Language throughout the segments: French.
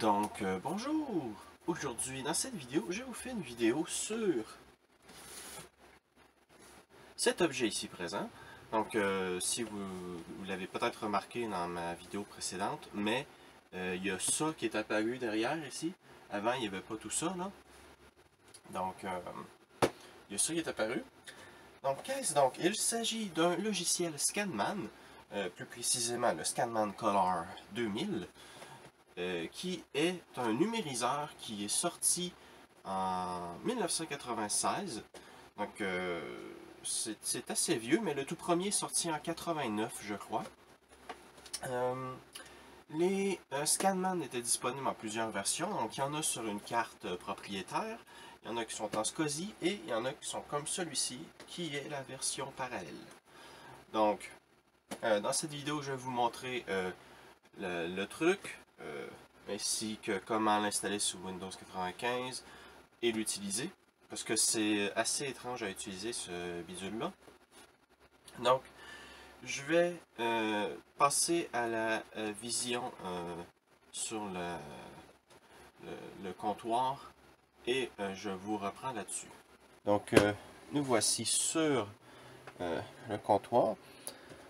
Bonjour! Aujourd'hui, dans cette vidéo, je vous fais une vidéo sur cet objet ici présent. Si vous l'avez peut-être remarqué dans ma vidéo précédente, mais il y a ça qui est apparu derrière ici. Avant, il n'y avait pas tout ça, là. Il y a ça qui est apparu. Donc, qu'est-ce donc? Il s'agit d'un logiciel Scanman, plus précisément le Scanman Color 2000. Qui est un numériseur qui est sorti en 1996. Donc, c'est assez vieux, mais le tout premier est sorti en 89, je crois. Les Scanman étaient disponibles en plusieurs versions. Donc, il y en a sur une carte propriétaire, il y en a qui sont en SCSI et il y en a qui sont comme celui-ci, qui est la version parallèle. Donc, dans cette vidéo, je vais vous montrer le truc, ainsi que comment l'installer sous Windows 95 et l'utiliser, parce que c'est assez étrange à utiliser ce bidule-là. Donc, je vais passer à la vision sur le comptoir et je vous reprends là-dessus. Donc, nous voici sur le comptoir.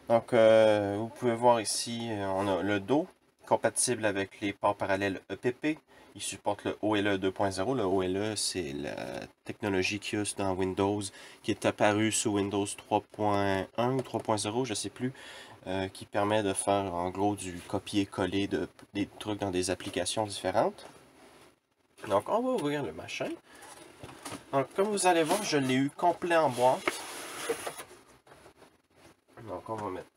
Donc, vous pouvez voir ici, on a le dos, compatible avec les ports parallèles EPP. Il supporte le OLE 2.0. Le OLE, c'est la technologie qu'il y a dans Windows, qui est apparue sous Windows 3.1 ou 3.0, je ne sais plus, qui permet de faire en gros du copier-coller des trucs dans des applications différentes. Donc, on va ouvrir le machin. Donc, comme vous allez voir, je l'ai eu complet en boîte. Donc, on va mettre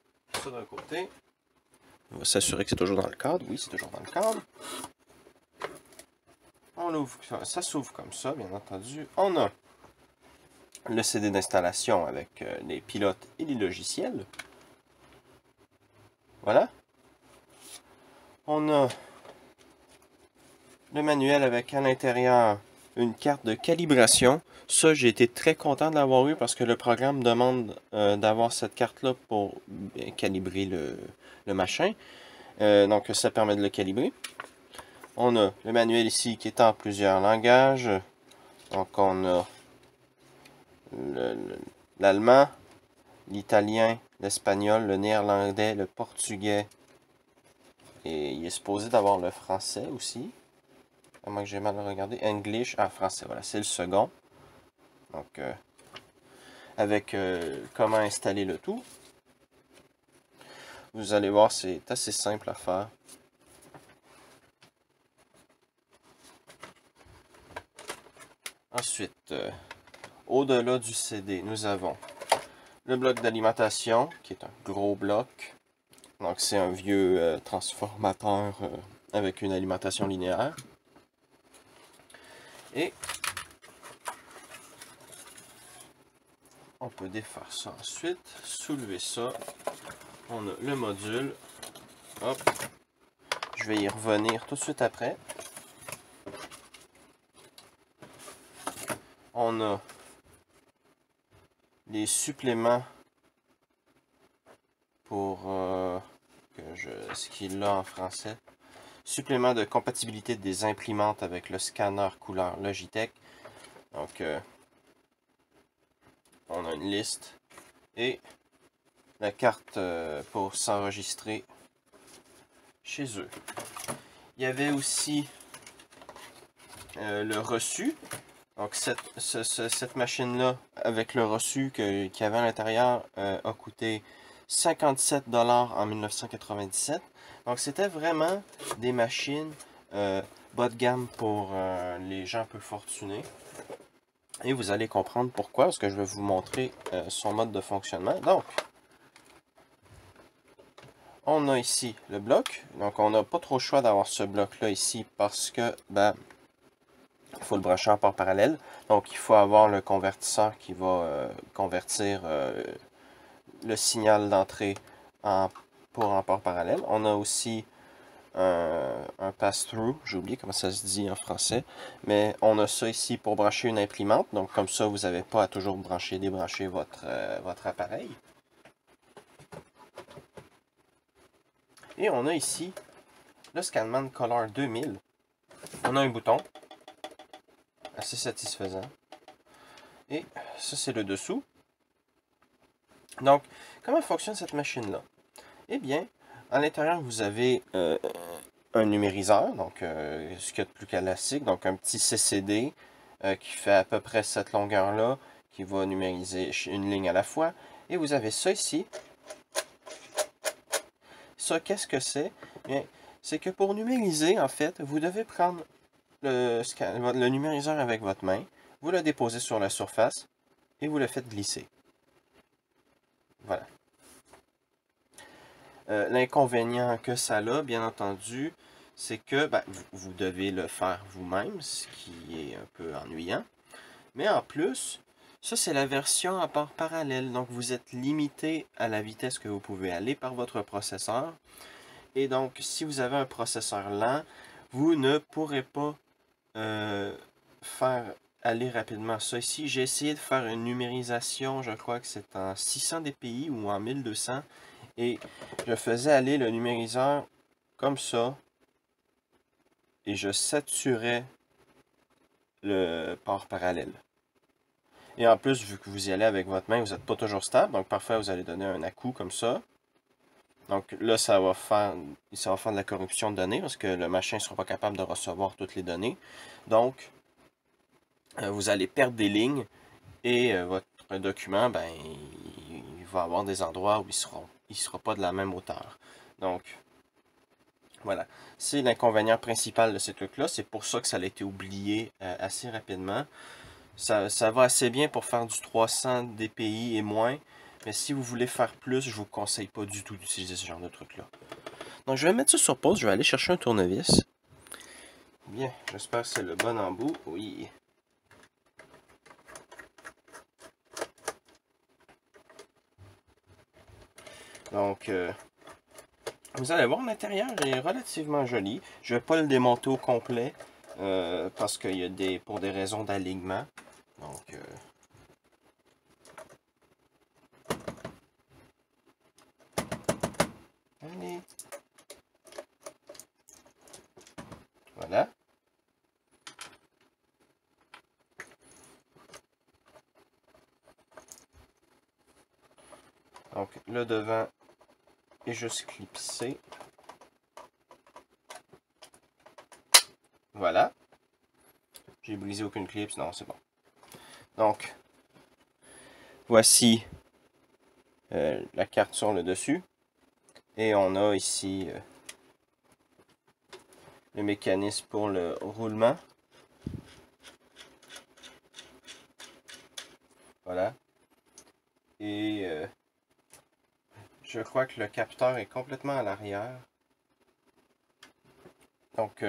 ça d'un côté. On va s'assurer que c'est toujours dans le cadre. Oui, c'est toujours dans le cadre. On l'ouvre, ça s'ouvre comme ça, bien entendu. On a le CD d'installation avec les pilotes et les logiciels. Voilà. On a le manuel avec à l'intérieur une carte de calibration. Ça, j'ai été très content de l'avoir eu parce que le programme demande d'avoir cette carte-là pour calibrer le machin. Donc, ça permet de le calibrer. On a le manuel ici qui est en plusieurs langages. Donc, on a l'allemand, l'italien, l'espagnol, le néerlandais, le portugais. Et il est supposé d'avoir le français aussi. À moins que j'ai mal regardé. English, français, voilà, c'est le second. Donc, avec comment installer le tout. Vous allez voir, c'est assez simple à faire. Ensuite, au-delà du CD, nous avons le bloc d'alimentation, qui est un gros bloc. Donc, c'est un vieux transformateur avec une alimentation linéaire. Et on peut défaire ça ensuite, soulever ça. On a le module. Hop. Je vais y revenir tout de suite après. On a les suppléments pour ce qu'il y a en français. Supplément de compatibilité des imprimantes avec le scanner couleur Logitech. Donc, on a une liste et la carte pour s'enregistrer chez eux. Il y avait aussi le reçu. Donc, cette machine-là, avec le reçu qu'il y avait à l'intérieur, a coûté 57$ en 1997. Donc, c'était vraiment des machines bas de gamme pour les gens peu fortunés. Et vous allez comprendre pourquoi, parce que je vais vous montrer son mode de fonctionnement. Donc, on a ici le bloc. Donc, on n'a pas trop le choix d'avoir ce bloc-là ici parce que, ben, il faut le brancher en port parallèle. Donc, il faut avoir le convertisseur qui va convertir le signal d'entrée pour un port parallèle. On a aussi un pass-through, j'ai oublié comment ça se dit en français, mais on a ça ici pour brancher une imprimante. Donc, comme ça, vous n'avez pas à toujours brancher et débrancher votre appareil. Et on a ici le Scanman Color 2000. On a un bouton assez satisfaisant. Et ça, c'est le dessous. Donc, comment fonctionne cette machine-là? Eh bien, à l'intérieur, vous avez un numériseur, donc ce qu'il y a de plus classique, donc un petit CCD qui fait à peu près cette longueur-là, qui va numériser une ligne à la fois. Et vous avez ça ici. Ça, qu'est-ce que c'est? Bien, c'est que pour numériser, en fait, vous devez prendre le numériseur avec votre main, vous le déposez sur la surface et vous le faites glisser. Voilà. L'inconvénient que ça a, bien entendu, c'est que vous devez le faire vous-même, ce qui est un peu ennuyant. Mais en plus, ça c'est la version à part parallèle, donc vous êtes limité à la vitesse que vous pouvez aller par votre processeur. Et donc, si vous avez un processeur lent, vous ne pourrez pas faire aller rapidement ça. Ici, j'ai essayé de faire une numérisation, je crois que c'est en 600 dpi ou en 1200. Et je faisais aller le numériseur comme ça. Et je saturais le port parallèle. Et en plus, vu que vous y allez avec votre main, vous n'êtes pas toujours stable. Donc parfois, vous allez donner un à-coup comme ça. Donc là, ça va faire de la corruption de données parce que le machin ne sera pas capable de recevoir toutes les données. Donc, vous allez perdre des lignes et votre document, il va avoir des endroits où il sera pas de la même hauteur. Donc, voilà. C'est l'inconvénient principal de ces trucs-là. C'est pour ça que ça a été oublié assez rapidement. Ça va assez bien pour faire du 300 dpi et moins. Mais si vous voulez faire plus, je vous conseille pas du tout d'utiliser ce genre de truc-là. Donc, je vais mettre ça sur pause. Je vais aller chercher un tournevis. Bien, j'espère que c'est le bon embout. Oui. Donc, vous allez voir, l'intérieur est relativement joli. Je ne vais pas le démonter au complet parce qu'il y a pour des raisons d'alignement. Donc, allez. Voilà. Donc, le devant est juste clipsé. Voilà. J'ai brisé aucune clip, non, c'est bon. Donc, voici la carte sur le dessus. Et on a ici le mécanisme pour le roulement. Voilà. Et je crois que le capteur est complètement à l'arrière. Donc,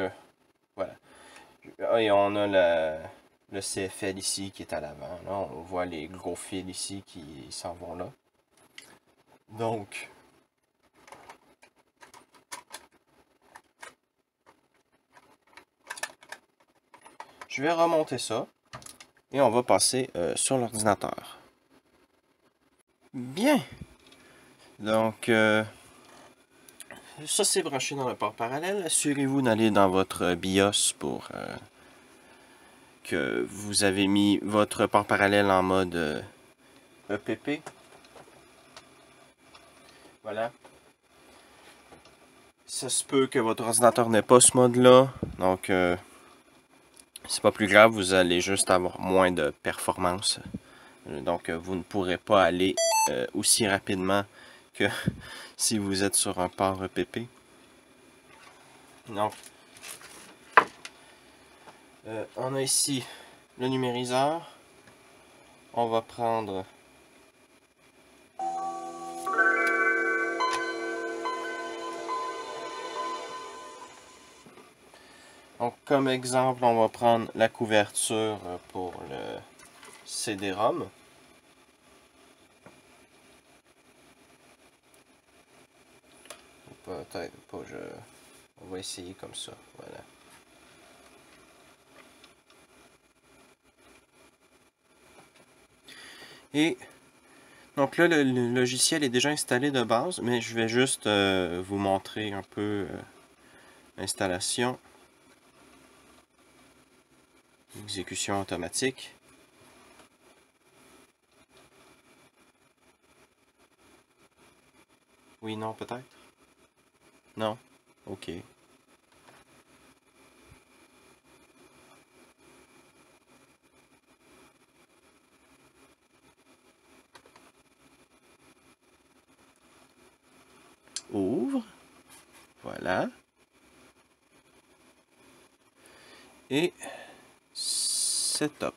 voilà. Et on a le CFL ici qui est à l'avant. Là, on voit les gros fils ici qui s'en vont là. Donc, je vais remonter ça et on va passer sur l'ordinateur. Bien. Donc, ça c'est branché dans le port parallèle. Assurez-vous d'aller dans votre BIOS pour que vous avez mis votre port parallèle en mode EPP. Voilà. Ça se peut que votre ordinateur n'ait pas ce mode-là. Donc, c'est pas plus grave. Vous allez juste avoir moins de performance. Donc, vous ne pourrez pas aller aussi rapidement que si vous êtes sur un port EPP. Donc, on a ici le numériseur. On va prendre donc, comme exemple, on va prendre la couverture pour le CD-ROM. Peut-être pas, on va essayer comme ça, voilà. Et donc là, le logiciel est déjà installé de base, mais je vais juste vous montrer un peu l'installation. exécution automatique. Oui, non, peut-être? Non? OK. Ouvre. Voilà. Et setup.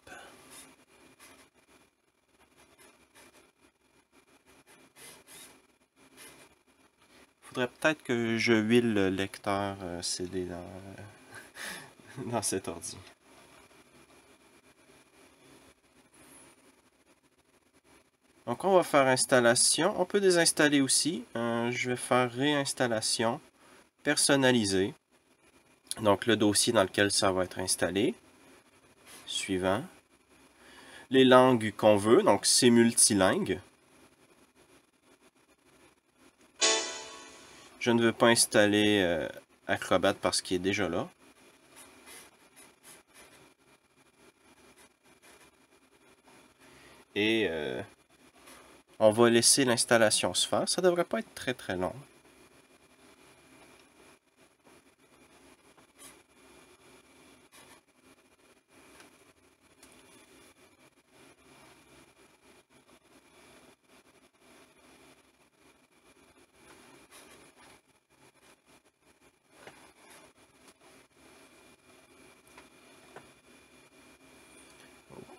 Faudrait peut-être que je huile le lecteur CD dans cet ordi. Donc on va faire installation. On peut désinstaller aussi. Je vais faire réinstallation personnalisée. Donc le dossier dans lequel ça va être installé. Suivant. Les langues qu'on veut. Donc c'est multilingue. Je ne veux pas installer Acrobat parce qu'il est déjà là. Et on va laisser l'installation se faire. Ça ne devrait pas être très très long.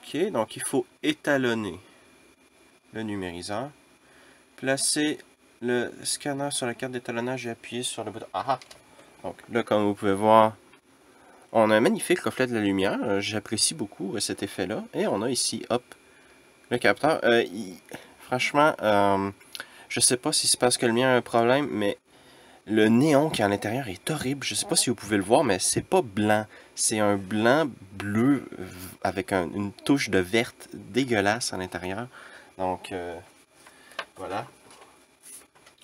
Ok, donc il faut étalonner le numériseur. Placer le scanner sur la carte d'étalonnage et appuyer sur le bouton. Ah! Donc là, comme vous pouvez voir, on a un magnifique reflet de la lumière. J'apprécie beaucoup cet effet-là. Et on a ici, hop, le capteur. Franchement, je sais pas si c'est parce que le mien a un problème, mais le néon qui est à l'intérieur est horrible. Je sais pas si vous pouvez le voir, mais c'est pas blanc. C'est un blanc bleu avec une touche de verte dégueulasse à l'intérieur. Donc, voilà.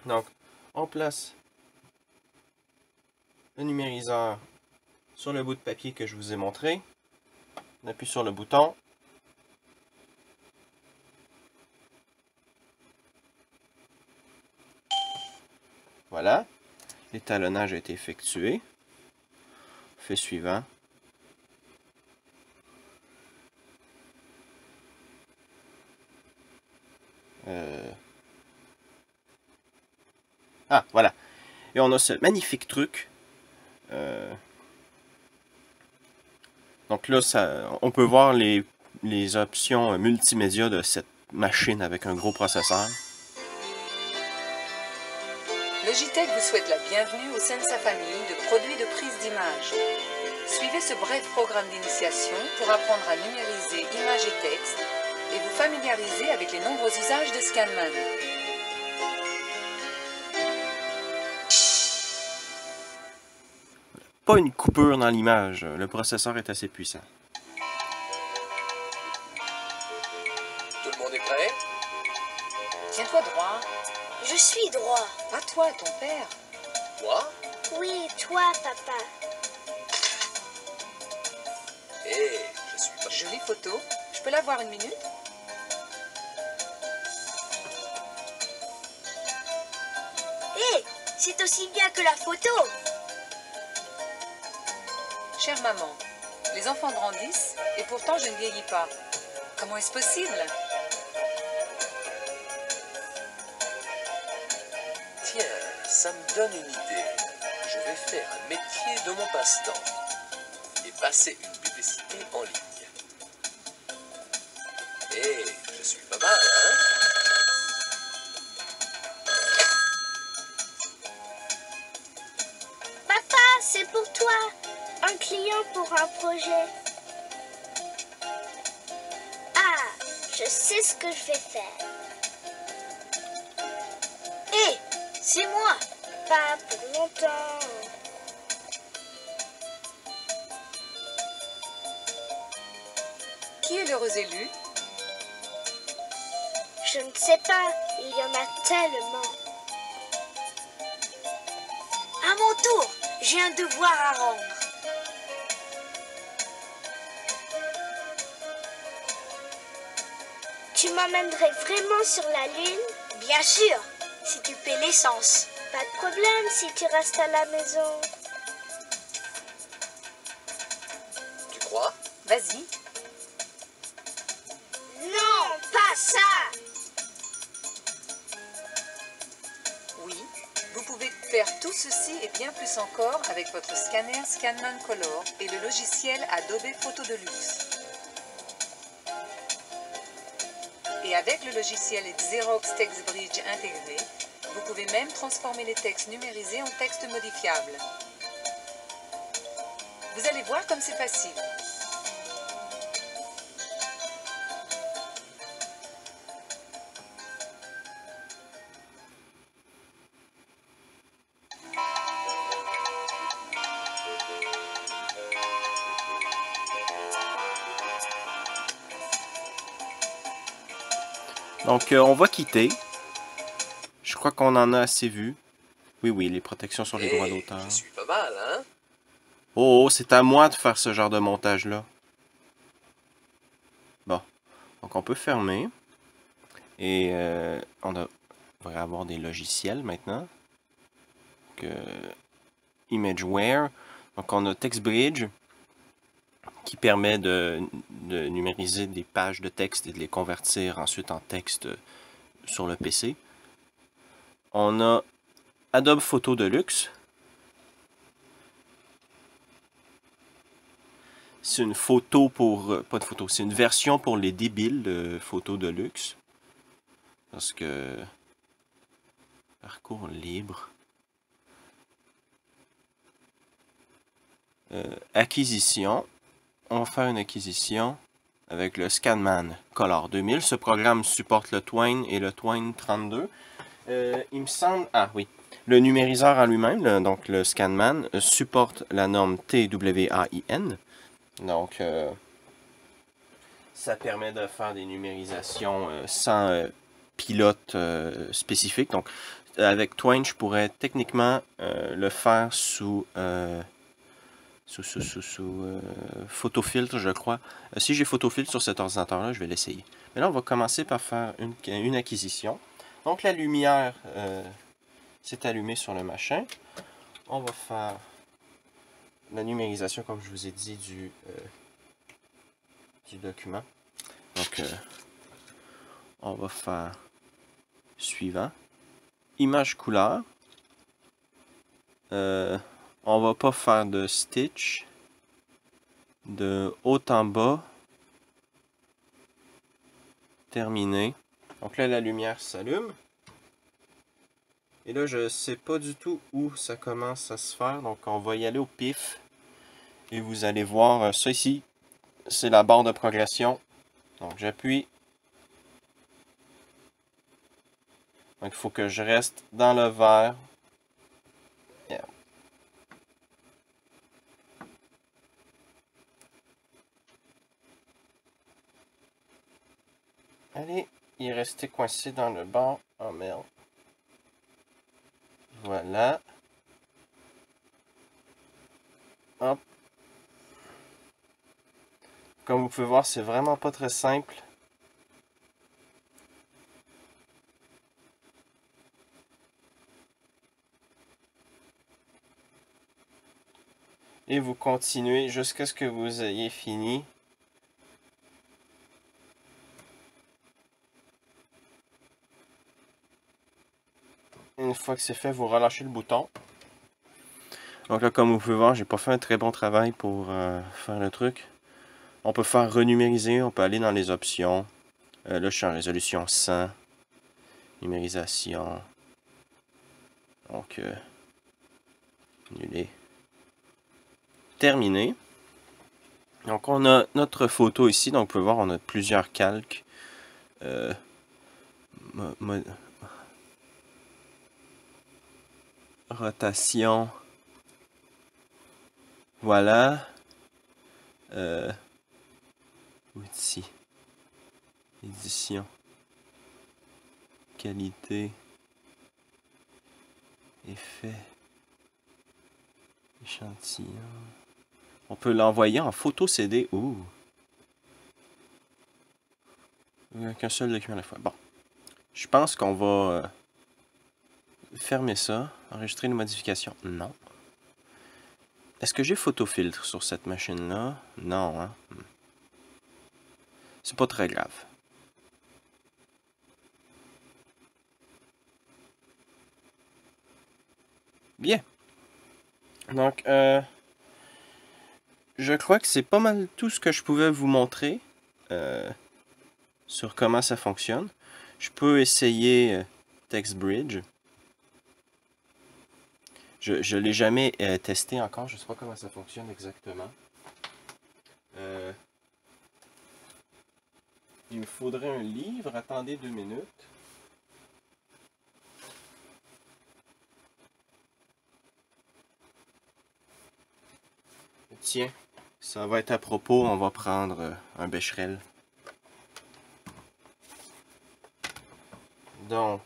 Donc, on place le numériseur sur le bout de papier que je vous ai montré. On appuie sur le bouton. Voilà. L'étalonnage a été effectué. On fait suivant. Ah, voilà. Et on a ce magnifique truc. Donc là, on peut voir les options multimédia de cette machine avec un gros processeur. Logitech vous souhaite la bienvenue au sein de sa famille de produits de prise d'image. Suivez ce bref programme d'initiation pour apprendre à numériser images et textes et vous familiariser avec les nombreux usages de Scanman. Pas une coupure dans l'image, le processeur est assez puissant. Tout le monde est prêt? Tiens-toi droit. Je suis droit. Pas toi, ton père. Moi? Oui, toi, papa. Hé, je suis pas... Jolie photo. Je peux la voir une minute? Hé, c'est aussi bien que la photo. Chère maman, les enfants grandissent et pourtant je ne vieillis pas. Comment est-ce possible? Tiens, ça me donne une idée. Je vais faire un métier de mon passe-temps et passer une publicité en ligne. Hé, je suis pas mal, hein? Papa, c'est pour toi. Un client pour un projet. Ah, je sais ce que je vais faire. Hé, c'est moi. Pas pour longtemps. Qui est l'heureux élu? Je ne sais pas, il y en a tellement. À mon tour, j'ai un devoir à rendre. Tu m'emmènerais vraiment sur la Lune? Bien sûr, si tu paies l'essence. Pas de problème si tu restes à la maison. Tu crois? Vas-y. Non, pas ça! Oui, vous pouvez faire tout ceci et bien plus encore avec votre scanner Scanman Color et le logiciel Adobe Photo Deluxe. Et avec le logiciel Xerox TextBridge intégré, vous pouvez même transformer les textes numérisés en textes modifiables. Vous allez voir comme c'est facile. Donc, on va quitter. Je crois qu'on en a assez vu. Oui, oui, les protections sur les droits d'auteur. Je suis pas mal, hein? Oh, c'est à moi de faire ce genre de montage-là. Bon. Donc, on peut fermer. Et on devrait avoir des logiciels maintenant. Donc, ImageWare. Donc, on a TextBridge qui permet de numériser des pages de texte et de les convertir ensuite en texte sur le PC. On a Adobe Photo Deluxe. C'est une photo pour... pas de photo, c'est une version pour les débiles de Photo Deluxe. Parce que... Parcours libre. Acquisition. On va faire une acquisition avec le Scanman Color 2000. Ce programme supporte le Twine et le Twine 32. Il me semble... Ah oui. Le numériseur en lui-même, donc le Scanman, supporte la norme TWAIN. Donc, ça permet de faire des numérisations sans pilote spécifique. Donc, avec Twine, je pourrais techniquement le faire sous photofiltre, je crois. Si j'ai photofiltre sur cet ordinateur-là, je vais l'essayer. Mais là, on va commencer par faire une acquisition. Donc, la lumière s'est allumée sur le machin. On va faire la numérisation, comme je vous ai dit, du document. Donc, on va faire suivant. Image couleur. On va pas faire de stitch. De haut en bas. Terminé. Donc là, la lumière s'allume. Et là, je sais pas du tout où ça commence à se faire. Donc, on va y aller au pif. Et vous allez voir ça ici. C'est la barre de progression. Donc, j'appuie. Donc, il faut que je reste dans le vert. Yeah. Allez, il est resté coincé dans le banc. Oh merde. Voilà. Hop. Comme vous pouvez voir, c'est vraiment pas très simple. Et vous continuez jusqu'à ce que vous ayez fini. Une fois que c'est fait, vous relâchez le bouton. Donc là, comme vous pouvez voir, j'ai pas fait un très bon travail pour faire le truc. On peut faire renumériser, on peut aller dans les options. Là, je suis en résolution 100. Numérisation. Donc, annuler. Terminé. Donc, on a notre photo ici. Donc, vous pouvez voir, on a plusieurs calques. Rotation. Voilà. Outils. Édition. Qualité. Effet. Échantillon. On peut l'envoyer en photo CD. Ouh. qu'un seul document à la fois. Bon. Je pense qu'on va fermer ça. Enregistrer une modification. Non. Est-ce que j'ai photofiltre sur cette machine-là? Non, hein? C'est pas très grave. Bien. Donc, je crois que c'est pas mal tout ce que je pouvais vous montrer sur comment ça fonctionne. Je peux essayer TextBridge. Je ne l'ai jamais testé encore. Je ne sais pas comment ça fonctionne exactement. Il me faudrait un livre. Attendez 2 minutes. Tiens, ça va être à propos. On va prendre un Becherel. Donc,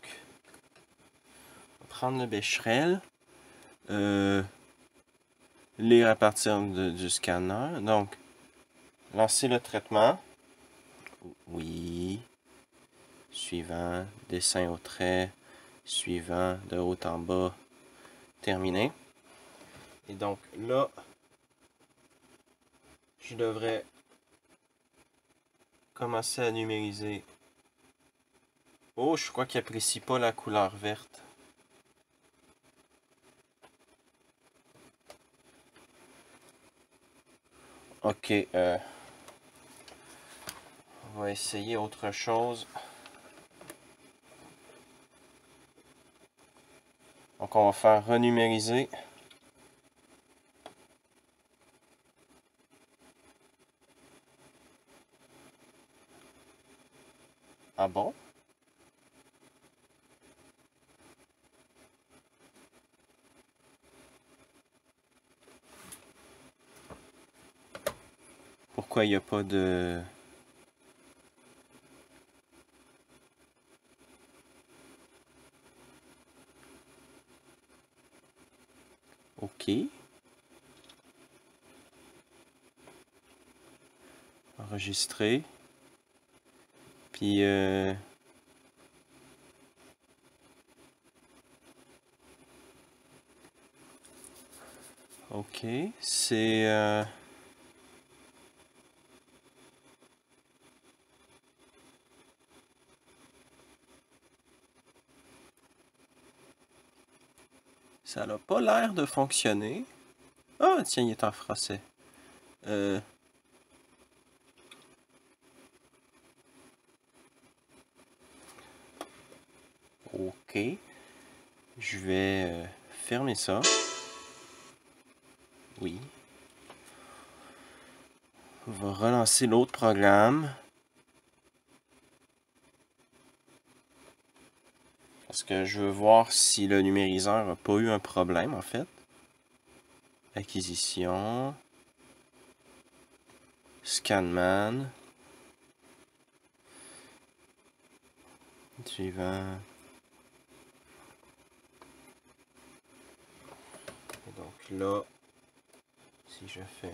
on va prendre le Becherel. Lire à partir du scanner. Donc, lancer le traitement. Oui. Suivant. Dessin au trait. Suivant. De haut en bas. Terminé. Et donc, là, je devrais commencer à numériser. Oh, je crois qu'il n'apprécie pas la couleur verte. Ok, on va essayer autre chose. Donc on va faire renumériser. Ah bon? Pourquoi il n'y a pas de... Ok. Enregistrer. Puis... Ok, c'est... Ça n'a pas l'air de fonctionner. Ah, tiens, il est en français. Ok. Je vais fermer ça. Oui. On va relancer l'autre programme. Parce que je veux voir si le numériseur n'a pas eu un problème, en fait. Acquisition. Scanman. Suivant. Et donc là, si je fais...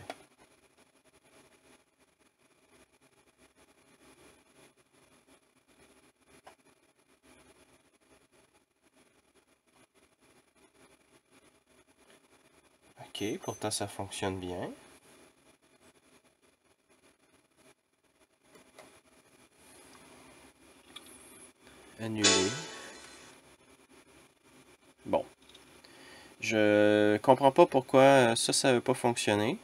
Ok, pourtant ça fonctionne bien. Annuler. Bon. Je comprends pas pourquoi ça veut pas fonctionner.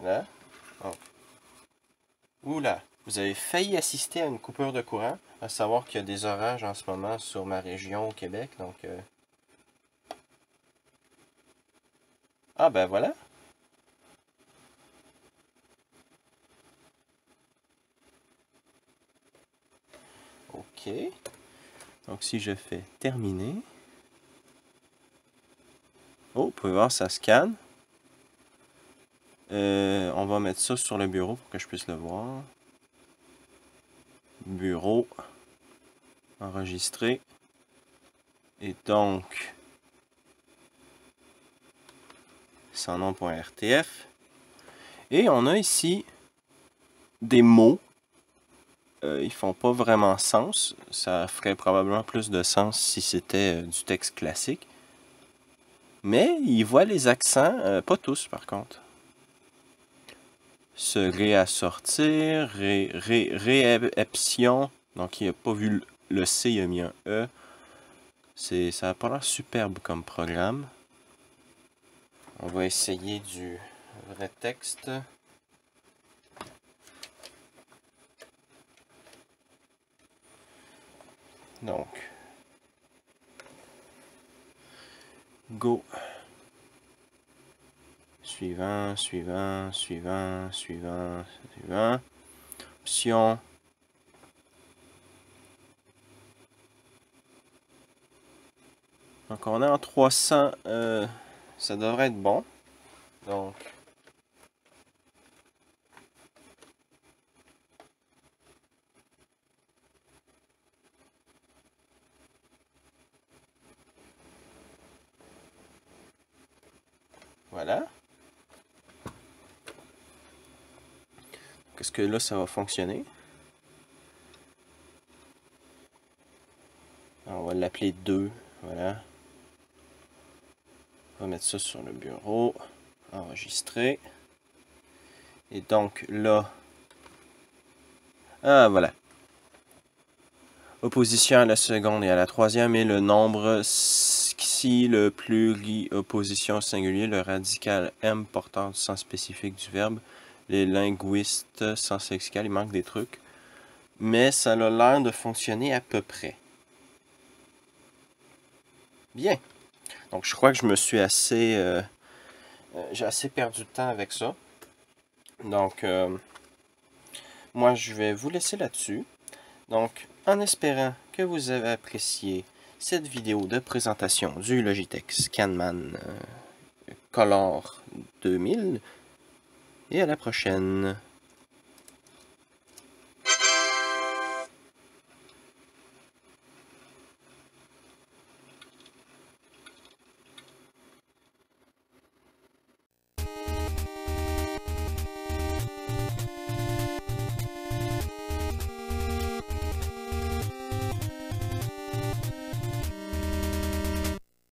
Là. Oh. Oula, vous avez failli assister à une coupure de courant, à savoir qu'il y a des orages en ce moment sur ma région au Québec, donc... Ah ben voilà. Ok. Donc si je fais terminer... Oh, vous pouvez voir, ça scanne. On va mettre ça sur le bureau pour que je puisse le voir. Bureau. enregistrer. Et donc, sans nom.rtf. Et on a ici des mots. Ils font pas vraiment sens. Ça ferait probablement plus de sens si c'était du texte classique. Mais ils voient les accents, pas tous par contre. Se réassortir, réception. Donc il n'a pas vu le C, il a mis un E. Ça n'a pas l'air superbe comme programme. On va essayer du vrai texte. Donc, go. Suivant, suivant, suivant, suivant, suivant. Option. Donc on est en 300, ça devrait être bon. Donc, voilà. Est-ce que là ça va fonctionner? Alors, on va l'appeler 2, voilà. On va mettre ça sur le bureau, enregistrer. Et donc là, ah voilà. Opposition à la seconde et à la troisième et le nombre si le pluriopposition singulier, le radical M porteur du sens spécifique du verbe. Les linguistes sens lexical, il manque des trucs. Mais ça a l'air de fonctionner à peu près. Bien. Donc je crois que je me suis assez... j'ai assez perdu de temps avec ça. Donc, moi je vais vous laisser là-dessus. Donc, en espérant que vous avez apprécié cette vidéo de présentation du Logitech Scanman Color 2000. Et à la prochaine.